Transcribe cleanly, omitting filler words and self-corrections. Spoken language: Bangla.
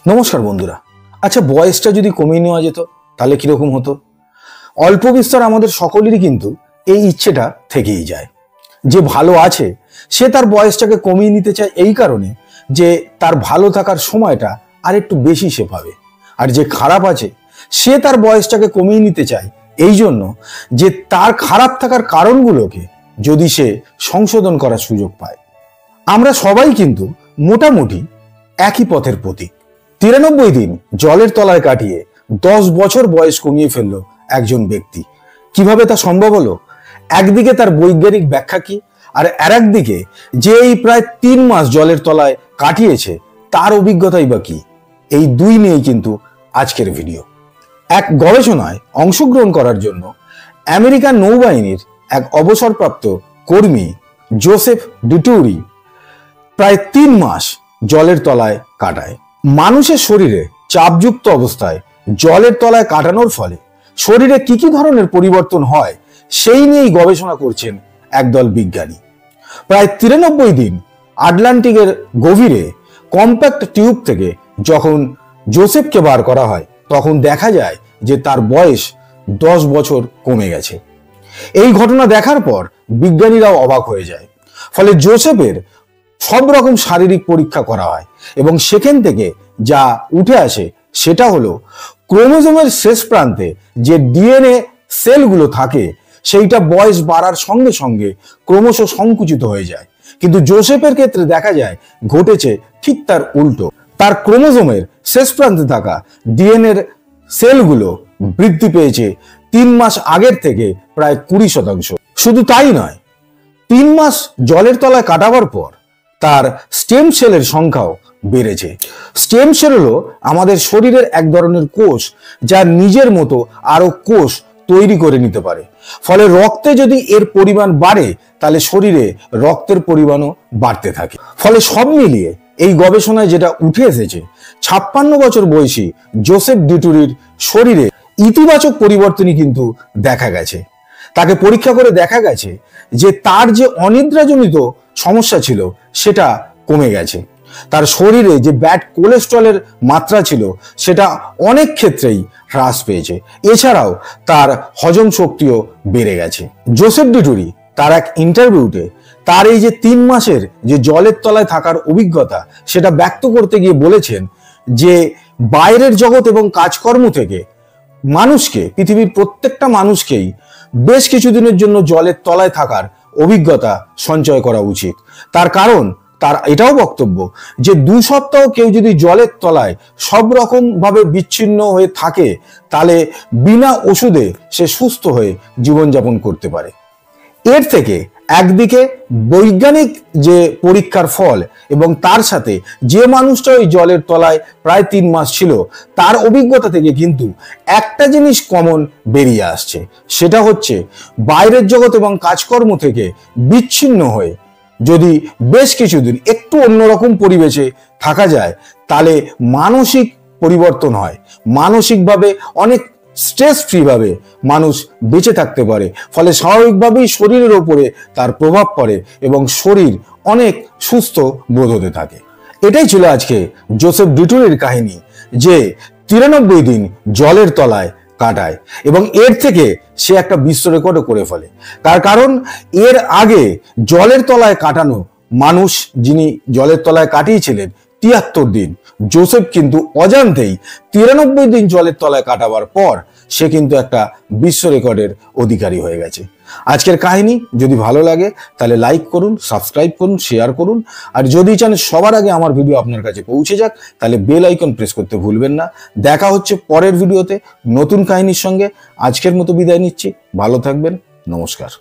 নমস্কার বন্ধুরা। আচ্ছা, বয়সটা যদি কমিয়ে নেওয়া যেত তাহলে কিরকম হতো? অল্প বিস্তর আমাদের সকলেরই কিন্তু এই ইচ্ছেটা থেকেই যায়। যে ভালো আছে সে তার বয়সটাকে কমিয়ে নিতে চায় এই কারণে যে তার ভালো থাকার সময়টা আর একটু বেশি সে পাবে। আর যে খারাপ আছে সে তার বয়সটাকে কমিয়ে নিতে চায় এই জন্য যে তার খারাপ থাকার কারণগুলোকে যদি সে সংশোধন করার সুযোগ পায়। আমরা সবাই কিন্তু মোটামুটি একই পথের প্রতীক। 93 দিন জলের তলায় কাটিয়ে 10 বছর বয়স কমিয়ে ফেললো একজন ব্যক্তি। কিভাবে তা সম্ভব হলো? একদিকে তার বৈজ্ঞানিক ব্যাখ্যা কি, আর আরেকদিকে যে এই প্রায় 3 মাস জলের তলায় কাটিয়েছে তার অভিজ্ঞতাই বা কি? এই দুই নিয়েই কিন্তু আজকের ভিডিও। এক গবেষণায় অংশগ্রহণ করার জন্য আমেরিকান নৌবাহিনীর এক অবসরপ্রাপ্ত কর্মী জোসেফ ডিটুরি প্রায় 3 মাস জলের তলায় কাটায়। মানুষের শরীরে চাপযুক্ত অবস্থায় জলের তলায় কাটানোর ফলে শরীরে কি কি ধরনের পরিবর্তন হয় সেই নিয়েই গবেষণা করছেন একদল বিজ্ঞানী। প্রায় 93 দিন আটলান্টিকের গভীরে কম্প্যাক্ট টিউব থেকে যখন জোসেফকে বার করা হয় তখন দেখা যায় যে তার বয়স 10 বছর কমে গেছে। এই ঘটনা দেখার পর বিজ্ঞানীরাও অবাক হয়ে যায়। ফলে জোসেফের সব রকম শারীরিক পরীক্ষা করা হয় এবং সেখান থেকে যা উঠে আসে সেটা হলো ক্রোমোজোমের শেষ প্রান্তে যে ডিএনএ সেলগুলো থাকে সেইটা বয়স বাড়ার সঙ্গে সঙ্গে ক্রমশ সংকুচিত হয়ে যায়। কিন্তু জোসেফের ক্ষেত্রে দেখা যায় ঘটেছে ঠিক তার উল্টো। তার ক্রোমোজোমের শেষ প্রান্তে থাকা ডিএনএর সেলগুলো বৃদ্ধি পেয়েছে 3 মাস আগের থেকে প্রায় 20%। শুধু তাই নয়, 3 মাস জলের তলায় কাটাবার পর তার স্টেম সেলের সংখ্যাও বেড়েছে। স্টেম সেল হলো আমাদের শরীরের এক ধরনের কোষ যা নিজের মতো আরো কোষ তৈরি করে নিতে পারে। ফলে রক্তে যদি এর পরিমাণ বাড়ে তাহলে শরীরে রক্তের পরিমাণও বাড়তে থাকে। ফলে সব মিলিয়ে এই গবেষণায় যেটা উঠে এসেছে 56 বছর বয়সী জোসেফ ডিটুরির শরীরে ইতিবাচক পরিবর্তনই কিন্তু দেখা গেছে। তাকে পরীক্ষা করে দেখা গেছে যে তার যে অনিদ্রাজনিত সমস্যা ছিল সেটা কমে গেছে। তার শরীরে যে ব্যাড কোলেস্ট্রলের মাত্রা ছিল সেটা অনেক ক্ষেত্রেই হ্রাস পেয়েছে। এছাড়াও তার হজম শক্তিও বেড়ে গেছে। জোসেফ ডিটুরি তার এক ইন্টারভিউতে তার এই যে 3 মাসের যে জলের তলায় থাকার অভিজ্ঞতা সেটা ব্যক্ত করতে গিয়ে বলেছেন যে বাইরের জগৎ এবং কাজকর্ম থেকে মানুষকে, পৃথিবীর প্রত্যেকটা মানুষকেই বেশ কিছুদিনের জন্য জলের তলায় থাকার অভিজ্ঞতা সঞ্চয় করা উচিত। তার কারণ তার এটাও বক্তব্য যে 2 সপ্তাহ কেউ যদি জলের তলায় সব রকম ভাবে বিচ্ছিন্ন হয়ে থাকে তাহলে বিনা ওষুধে সে সুস্থ হয়ে জীবনযাপন করতে পারে। এর থেকে একদিকে বৈজ্ঞানিক যে পরীক্ষার ফল এবং তার সাথে যে মানুষটা ওই জলের তলায় প্রায় 3 মাস ছিল তার অভিজ্ঞতা থেকে কিন্তু একটা জিনিস কমন বেরিয়ে আসছে, সেটা হচ্ছে বাইরের জগৎ এবং কাজকর্ম থেকে বিচ্ছিন্ন হয়ে যদি বেশ কিছুদিন একটু অন্যরকম পরিবেশে থাকা যায় তাহলে মানসিক পরিবর্তন হয়। মানসিকভাবে অনেক স্ট্রেস ফ্রি ভাবে মানুষ বেঁচে থাকতে পারে। ফলে স্বাভাবিকভাবেই শরীরের ওপরে তার প্রভাব পড়ে এবং শরীর অনেক সুস্থ বোধ হতে থাকে। এটাই ছিল আজকে জোসেফ ডিটুরির কাহিনী, যে 93 দিন জলের তলায় কাটায় এবং এর থেকে সে একটা বিশ্ব রেকর্ডও করে ফেলে। তার কারণ এর আগে জলের তলায় কাটানো মানুষ যিনি জলের তলায় কাটিয়েছিলেন 73 দিন, জোসেফ কিন্তু অজান্তেই 93 দিন জলের তলায় কাটাবার পর সে কিন্তু একটা বিশ্ব রেকর্ডের অধিকারী হয়ে গেছে। আজকের কাহিনী যদি ভালো লাগে তাহলে লাইক করুন, সাবস্ক্রাইব করুন, শেয়ার করুন। আর যদি চান সবার আগে আমার ভিডিও আপনার কাছে পৌঁছে যাক তাহলে বেল আইকন প্রেস করতে ভুলবেন না। দেখা হচ্ছে পরের ভিডিওতে নতুন কাহিনীর সঙ্গে। আজকের মতো বিদায় নিচ্ছি, ভালো থাকবেন, নমস্কার।